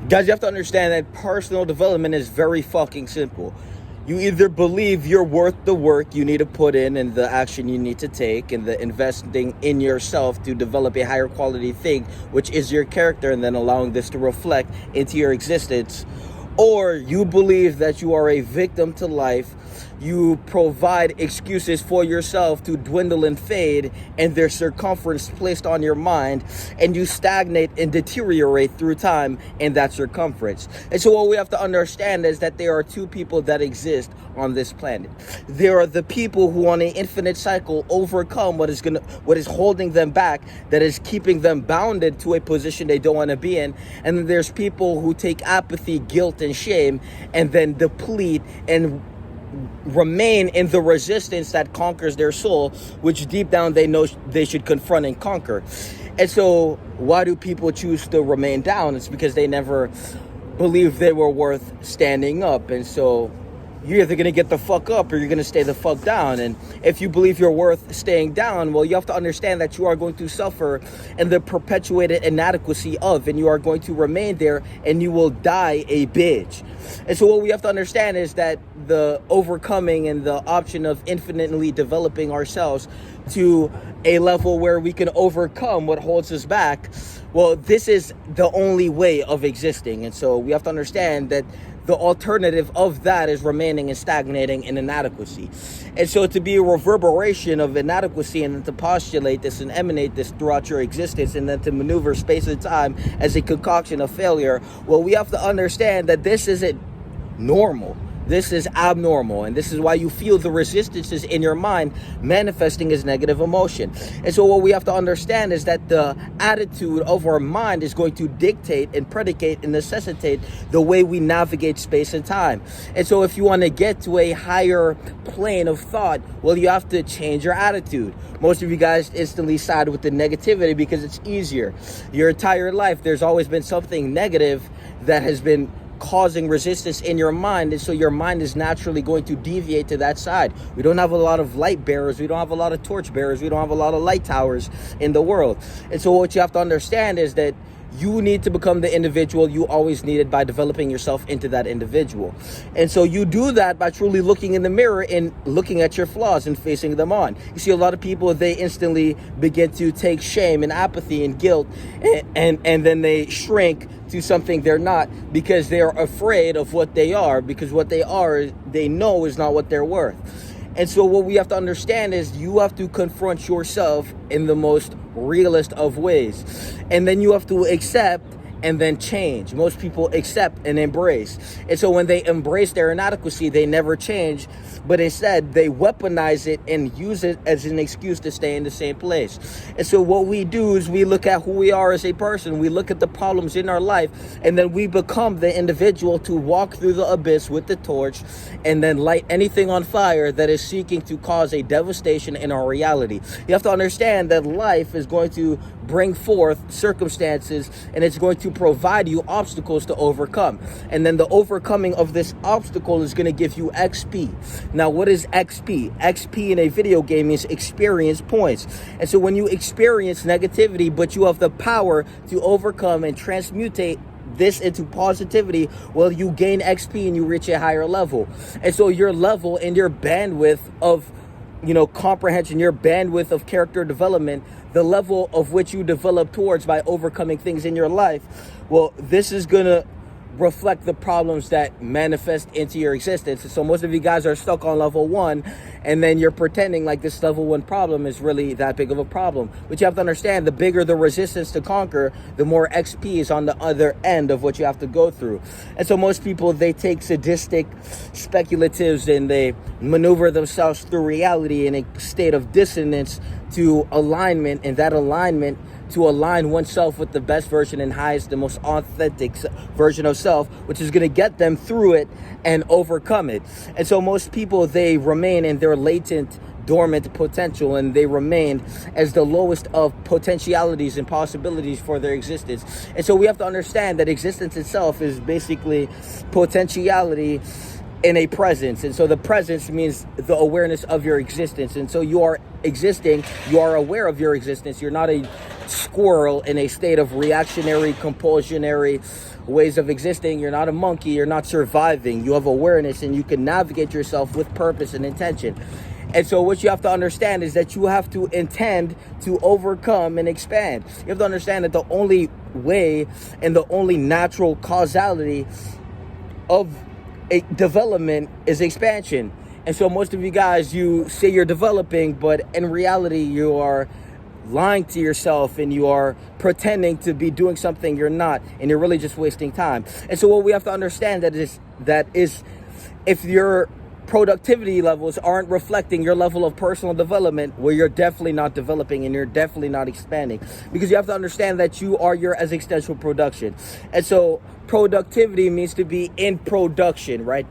Guys, you have to understand that personal development is very fucking simple. You either believe you're worth the work you need to put in and the action you need to take and the investing in yourself to develop a higher quality thing, which is your character, and then allowing this to reflect into your existence. Or you believe that you are a victim to life. You provide excuses for yourself to dwindle and fade, and their circumference placed on your mind, and you stagnate and deteriorate through time in that circumference. And so what we have to understand is that there are two people that exist on this planet. There are the people who on an infinite cycle overcome what is holding them back, that is keeping them bounded to a position they don't want to be in. And then there's people who take apathy, guilt, and shame and then deplete and remain in the resistance that conquers their soul, which deep down they know they should confront and conquer. And so why do people choose to remain down? It's because they never believed they were worth standing up. And so you're either going to get the fuck up or you're going to stay the fuck down. And if you believe you're worth staying down, well, you have to understand that you are going to suffer in the perpetuated inadequacy of, and you are going to remain there, and you will die a bitch. And so what we have to understand is that the overcoming and the option of infinitely developing ourselves to a level where we can overcome what holds us back, well, this is the only way of existing. And so we have to understand that the alternative of that is remaining and stagnating in inadequacy. And so to be a reverberation of inadequacy and then to postulate this and emanate this throughout your existence and then to maneuver space and time as a concoction of failure, well, we have to understand that this isn't normal. This is abnormal, and this is why you feel the resistances in your mind manifesting as negative emotion. And so what we have to understand is that the attitude of our mind is going to dictate and predicate and necessitate the way we navigate space and time. And so if you want to get to a higher plane of thought, well, you have to change your attitude. Most of you guys instantly side with the negativity because it's easier. Your entire life, there's always been something negative that has been causing resistance in your mind, and so your mind is naturally going to deviate to that side. We don't have a lot of light bearers, we don't have a lot of torch bearers, we don't have a lot of light towers in the world. And so what you have to understand is that you need to become the individual you always needed by developing yourself into that individual. And so you do that by truly looking in the mirror and looking at your flaws and facing them on. You see a lot of people, they instantly begin to take shame and apathy and guilt and then they shrink to something they're not because they are afraid of what they are, because what they are, they know is not what they're worth. And so what we have to understand is you have to confront yourself in the most realist of ways. And then you have to accept and then change. Most people accept and embrace. And so when they embrace their inadequacy, they never change, but instead they weaponize it and use it as an excuse to stay in the same place. And so what we do is we look at who we are as a person, we look at the problems in our life, and then we become the individual to walk through the abyss with the torch and then light anything on fire that is seeking to cause a devastation in our reality. You have to understand that life is going to bring forth circumstances and it's going to provide you obstacles to overcome. And then the overcoming of this obstacle is going to give you XP. Now, what is XP? XP in a video game means experience points. And so when you experience negativity, but you have the power to overcome and transmutate this into positivity, well, you gain XP and you reach a higher level. And so your level and your bandwidth of comprehension, your bandwidth of character development, the level of which you develop towards by overcoming things in your life, well, this is going to reflect the problems that manifest into your existence. And so most of you guys are stuck on level 1, and then you're pretending like this level 1 problem is really that big of a problem. But you have to understand, the bigger the resistance to conquer, the more XP is on the other end of what you have to go through. And so most people, they take sadistic speculatives and they maneuver themselves through reality in a state of dissonance to alignment, and that alignment to align oneself with the best version and highest, the most authentic version of self, which is going to get them through it and overcome it. And so most people, they remain in their latent, dormant potential, and they remain as the lowest of potentialities and possibilities for their existence. And so we have to understand that existence itself is basically potentiality in a presence. And so the presence means the awareness of your existence. And so you are existing, you are aware of your existence. You're not a squirrel in a state of reactionary, compulsionary ways of existing. You're not a monkey. You're not surviving. You have awareness, and you can navigate yourself with purpose and intention. And so what you have to understand is that you have to intend to overcome and expand. You have to understand that the only way and the only natural causality of a development is expansion. And so most of you guys, you say you're developing, but in reality, you are lying to yourself and you are pretending to be doing something you're not, and you're really just wasting time. And so what we have to understand that is if your productivity levels aren't reflecting your level of personal development, well, you're definitely not developing and you're definitely not expanding, because you have to understand that you are your existential production. And so productivity means to be in production, right?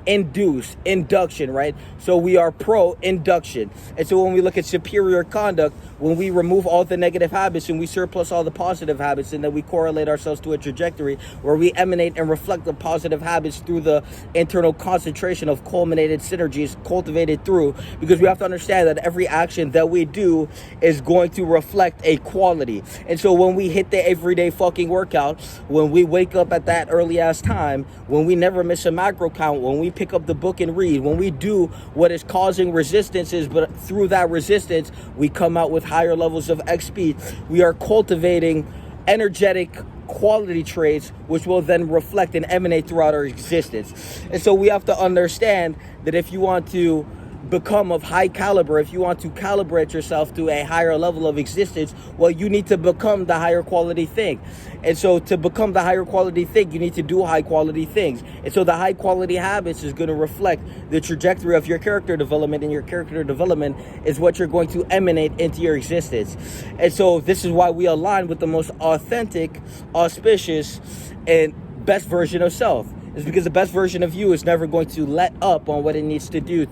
Induction, right? So we are pro-induction. And so when we look at superior conduct, when we remove all the negative habits and we surplus all the positive habits, and then we correlate ourselves to a trajectory where we emanate and reflect the positive habits through the internal concentration of culminated synergies cultivated through, because we have to understand that every action that we do is going to reflect a quality. And so when we hit the everyday fucking workout, when we wake up at that early ass time, when we never miss a macro count, when we pick up the book and read, when we do what is causing resistances, but through that resistance, we come out with higher levels of XP. We are cultivating energetic quality traits, which will then reflect and emanate throughout our existence. And so we have to understand that if you want to become of high caliber, if you want to calibrate yourself to a higher level of existence, well, you need to become the higher quality thing. And so to become the higher quality thing, you need to do high quality things. And so the high quality habits is going to reflect the trajectory of your character development, and your character development is what you're going to emanate into your existence. And so this is why we align with the most authentic, auspicious, and best version of self. It's because the best version of you is never going to let up on what it needs to do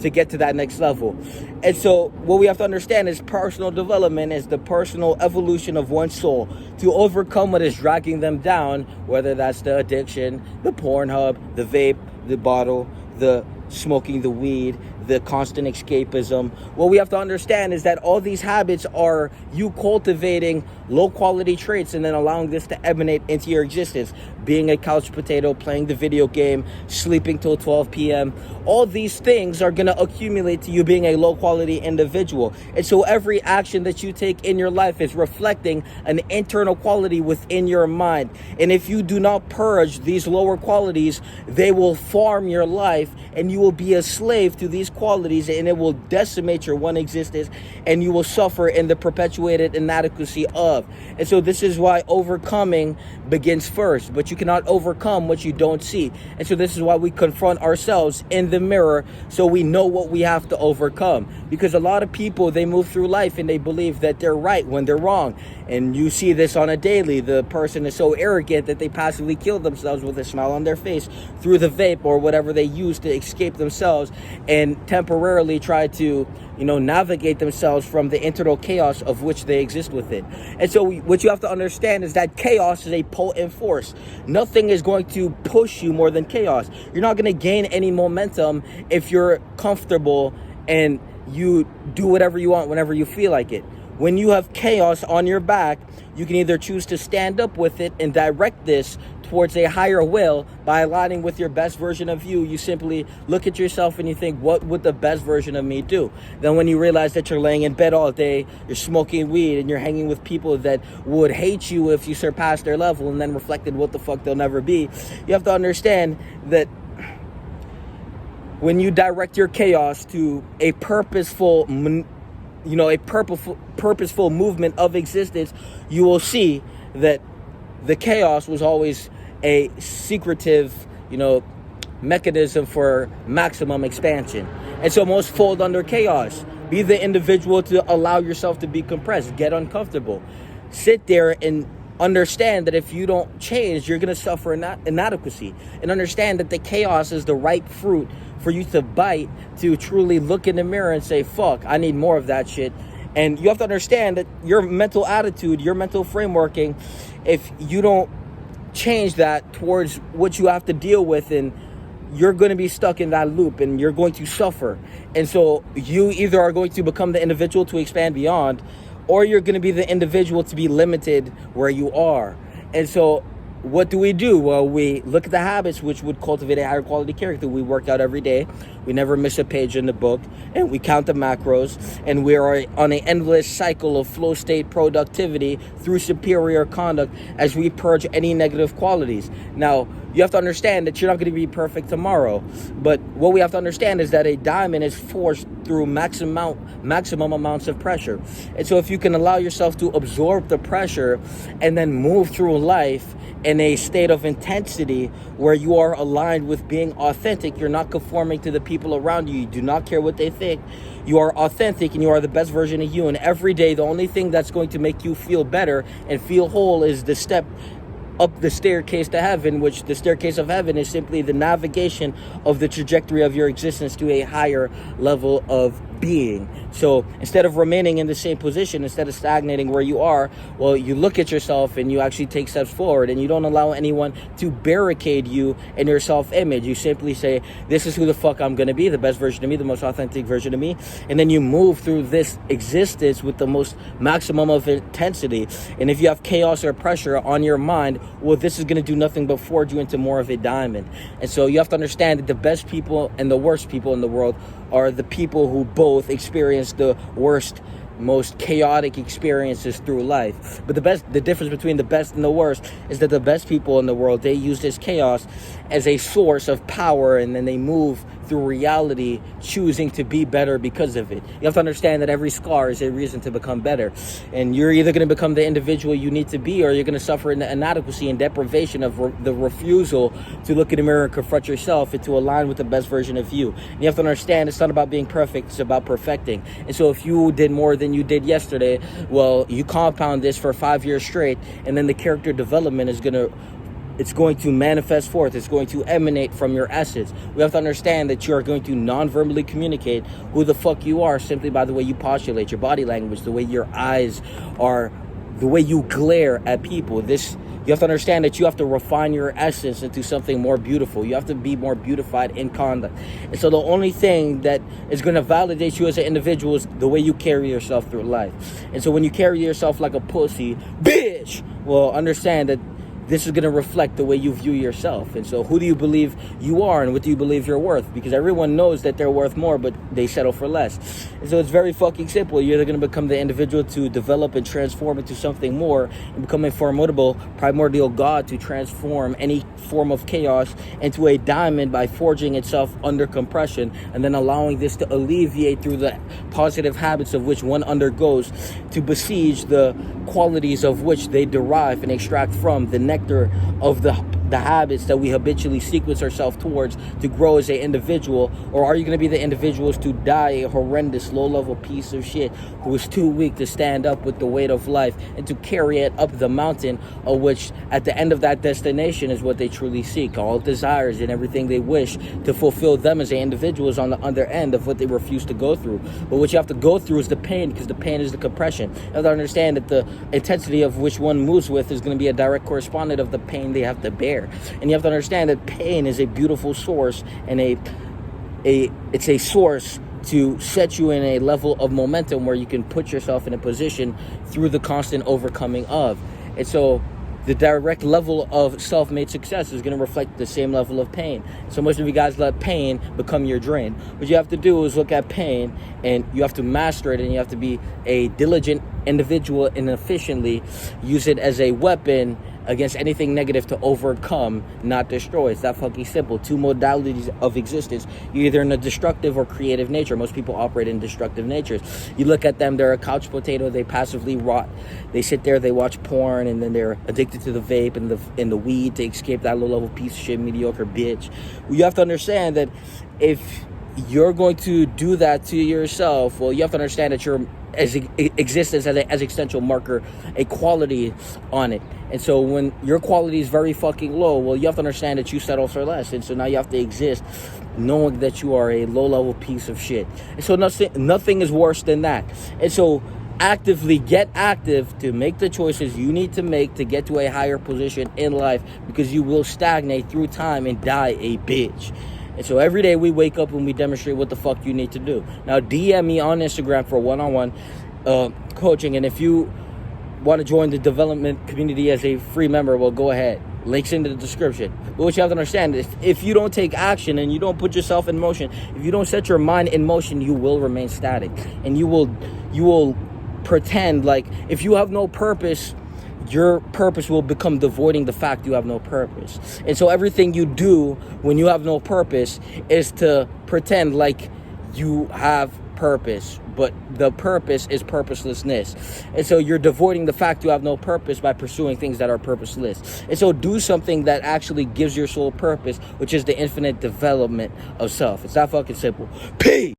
to get to that next level. And so what we have to understand is personal development is the personal evolution of one's soul to overcome what is dragging them down, whether that's the addiction, the Pornhub, the vape, the bottle, the smoking the weed, the constant escapism. What we have to understand is that all these habits are you cultivating low quality traits and then allowing this to emanate into your existence. Being a couch potato, playing the video game, sleeping till 12 p.m. All these things are going to accumulate to you being a low quality individual. And so every action that you take in your life is reflecting an internal quality within your mind. And if you do not purge these lower qualities, they will farm your life and you will be a slave to these qualities, and it will decimate your one existence, and you will suffer in the perpetuated inadequacy of. And so this is why overcoming begins first, but you cannot overcome what you don't see. And so this is why we confront ourselves in the mirror, so we know what we have to overcome. Because a lot of people, they move through life and they believe that they're right when they're wrong. And you see this on a daily. The person is so arrogant that they passively kill themselves with a smile on their face through the vape or whatever they use to escape themselves and temporarily try to, navigate themselves from the internal chaos of which they exist within. And so what you have to understand is that chaos is a potent force. Nothing is going to push you more than chaos. You're not going to gain any momentum if you're comfortable and you do whatever you want whenever you feel like it. When you have chaos on your back, you can either choose to stand up with it and direct this towards a higher will by aligning with your best version of you. You simply look at yourself and you think, what would the best version of me do? Then when you realize that you're laying in bed all day, you're smoking weed, and you're hanging with people that would hate you if you surpass their level, and then reflected what the fuck they'll never be, you have to understand that when you direct your chaos to a purposeful movement of existence, you will see that the chaos was always a secretive, mechanism for maximum expansion. And so most fold under chaos. Be the individual to allow yourself to be compressed, get uncomfortable. Sit there and understand that if you don't change, you're going to suffer inadequacy. And understand that the chaos is the ripe fruit for you to bite, to truly look in the mirror and say, fuck, I need more of that shit. And you have to understand that your mental attitude, your mental frameworking, if you don't change that towards what you have to deal with, and you're going to be stuck in that loop and you're going to suffer. And so you either are going to become the individual to expand beyond, or you're going to be the individual to be limited where you are. And so what do? Well, we look at the habits which would cultivate a higher quality character. We work out every day. We never miss a page in the book, and we count the macros, and we are on an endless cycle of flow state productivity through superior conduct as we purge any negative qualities. Now, you have to understand that you're not going to be perfect tomorrow, but what we have to understand is that a diamond is forced through maximum amounts of pressure. And so if you can allow yourself to absorb the pressure and then move through life in a state of intensity where you are aligned with being authentic, you're not conforming to the people around you. You do not care what they think. You are authentic and you are the best version of you. And every day, the only thing that's going to make you feel better and feel whole is the step up the staircase to heaven, which the staircase of heaven is simply the navigation of the trajectory of your existence to a higher level of being. So instead of remaining in the same position, instead of stagnating where you are, well, you look at yourself and you actually take steps forward, and you don't allow anyone to barricade you in your self-image. You simply say, this is who the fuck I'm going to be, the best version of me, the most authentic version of me. And then you move through this existence with the most maximum of intensity. And if you have chaos or pressure on your mind, well, this is going to do nothing but forge you into more of a diamond. And so you have to understand that the best people and the worst people in the world are the people who both experience the worst, most chaotic experiences through life. But the difference between the best and the worst is that the best people in the world, they use this chaos as a source of power, and then they move through reality choosing to be better because of it. You have to understand that every scar is a reason to become better, and you're either going to become the individual you need to be, or you're going to suffer in the inadequacy and deprivation of the refusal to look in the mirror and confront yourself and to align with the best version of you. And you have to understand it's not about being perfect, it's about perfecting. And so if you did more than you did yesterday, well, you compound this for 5 years straight, and then the character development is it's going to manifest forth. It's going to emanate from your essence. We have to understand that you are going to non-verbally communicate who the fuck you are simply by the way you postulate, your body language, the way your eyes are, the way you glare at people. You have to understand that you have to refine your essence into something more beautiful. You have to be more beautified in conduct. And so the only thing that is going to validate you as an individual is the way you carry yourself through life. And so when you carry yourself like a pussy, bitch, well, understand that this is going to reflect the way you view yourself. And so who do you believe you are, and what do you believe you're worth? Because everyone knows that they're worth more, but they settle for less. And so it's very fucking simple. You're either going to become the individual to develop and transform into something more, and become a formidable, primordial god to transform any form of chaos into a diamond by forging itself under compression, and then allowing this to alleviate through the positive habits of which one undergoes to besiege the qualities of which they derive and extract from the nectar of the habits that we habitually sequence ourselves towards to grow as an individual? Or are you going to be the individuals to die a horrendous low-level piece of shit who is too weak to stand up with the weight of life and to carry it up the mountain, of which at the end of that destination is what they truly seek, all desires and everything they wish to fulfill them as an individual is on the other end of what they refuse to go through. But what you have to go through is the pain, because the pain is the compression. You have to understand that the intensity of which one moves with is going to be a direct correspondent of the pain they have to bear. And you have to understand that pain is a beautiful source, and it's a source to set you in a level of momentum where you can put yourself in a position through the constant overcoming of. And so the direct level of self-made success is going to reflect the same level of pain. So most of you guys let pain become your drain. What you have to do is look at pain, and you have to master it, and you have to be a diligent individual and efficiently use it as a weapon against anything negative to overcome, not destroy. It's that fucking simple. Two modalities of existence. You're either in a destructive or creative nature. Most people operate in destructive natures. You look at them, they're a couch potato, they passively rot. They sit there, they watch porn, and then they're addicted to the vape and the weed to escape that low-level piece of shit, mediocre bitch. You have to understand that if you're going to do that to yourself, well, you have to understand that your existence as an existential marker, a quality on it. And so when your quality is very fucking low, well, you have to understand that you settle for less. And so now you have to exist knowing that you are a low-level piece of shit. And so nothing is worse than that. And so actively get active to make the choices you need to make to get to a higher position in life, because you will stagnate through time and die a bitch. And so every day we wake up and we demonstrate what the fuck you need to do. Now DM me on Instagram for one-on-one. coaching. And if you want to join the development community as a free member, well, go ahead. Links in the description. But what you have to understand is, if you don't take action and you don't put yourself in motion, if you don't set your mind in motion, you will remain static, and you will pretend like if you have no purpose, your purpose will become devoiding the fact you have no purpose. And so everything you do when you have no purpose is to pretend like you have purpose, but the purpose is purposelessness. And so you're devoiding the fact you have no purpose by pursuing things that are purposeless. And so do something that actually gives your soul purpose, which is the infinite development of self. It's that fucking simple. Peace.